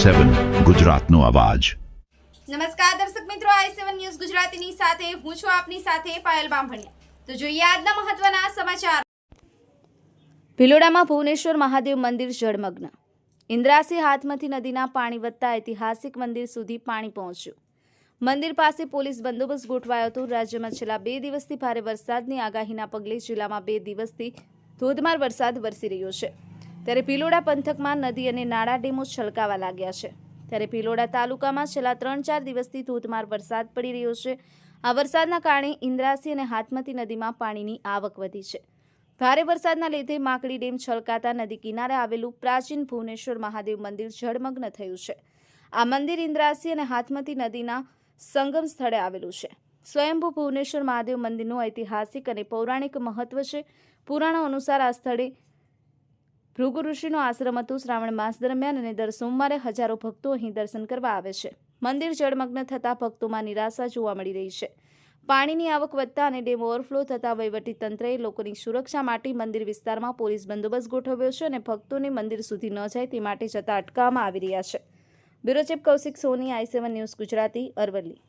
i7 ગુજરાતનો અવાજ। નમસ્કાર દર્શક મિત્રો, i7 ન્યૂઝ ગુજરાતીની સાથે હું છું આપની સાથે પાયલ બામભણિયા। તો જોઈએ આજના મહત્વના સમાચાર। ભિલોડામાં ભુવનેશ્વર મહાદેવ મંદિર જળમગ્ન। ઇન્દ્રાસી હાથમતી નદીના પાણી વધતા ઐતિહાસિક મંદિર સુધી પાણી પહોંચ્યું। મંદિર પાસે પોલીસ બંદોબસ્ત ગોઠવાયો હતો। રાજ્યમાં છેલ્લા 2 દિવસથી ભારે વરસાદની આગાહીના પગલે જિલ્લામાં 2 દિવસથી ધોધમાર વરસાદ વરસી રહ્યો છે। ત્યારે ભિલોડા પંથકમાં નદી અને નાળા ડેમો છલકાવા લાગ્યા છે। ત્યારે ભિલોડા તાલુકામાં છેલ્લા 3-4 દિવસથી ધોધમાર વરસાદ પડી રહ્યો છે। આ વરસાદના કારણે ઇન્દ્રાસી અને હાથમતી નદીમાં પાણીની આવક વધી છે। ભારે વરસાદના લીધે માકડી ડેમ છલકાતા નદી કિનારે આવેલું પ્રાચીન ભુવનેશ્વર મહાદેવ મંદિર જળમગ્ન થયું છે। આ મંદિર ઇન્દ્રાસી અને હાથમતી નદીના સંગમ સ્થળે આવેલું છે। સ્વયંભૂ ભુવનેશ્વર મહાદેવ મંદિરનું ઐતિહાસિક અને પૌરાણિક મહત્વ છે। પુરાણો અનુસાર આ સ્થળે ભૃગુ ઋષિનો આશ્રમ હતો। શ્રાવણ માસ દરમિયાન અને દર સોમવારે હજારો ભક્તો અહીં દર્શન કરવા આવે છે। મંદિર જળમગ્ન થતાં ભક્તોમાં નિરાશા જોવા મળી રહી છે। પાણીની આવક વધતા અને ડેમ ઓવરફ્લો થતાં વહીવટી તંત્રએ લોકોની સુરક્ષા માટે મંદિર વિસ્તારમાં પોલીસ બંદોબસ્ત ગોઠવ્યો છે અને ભક્તોને મંદિર સુધી ન જાય તે માટે જતા અટકાવવામાં આવી રહ્યા છે। બ્યુરો ચીફ કૌશિક સોની, i7 ન્યૂઝ ગુજરાતી, અરવલ્લી।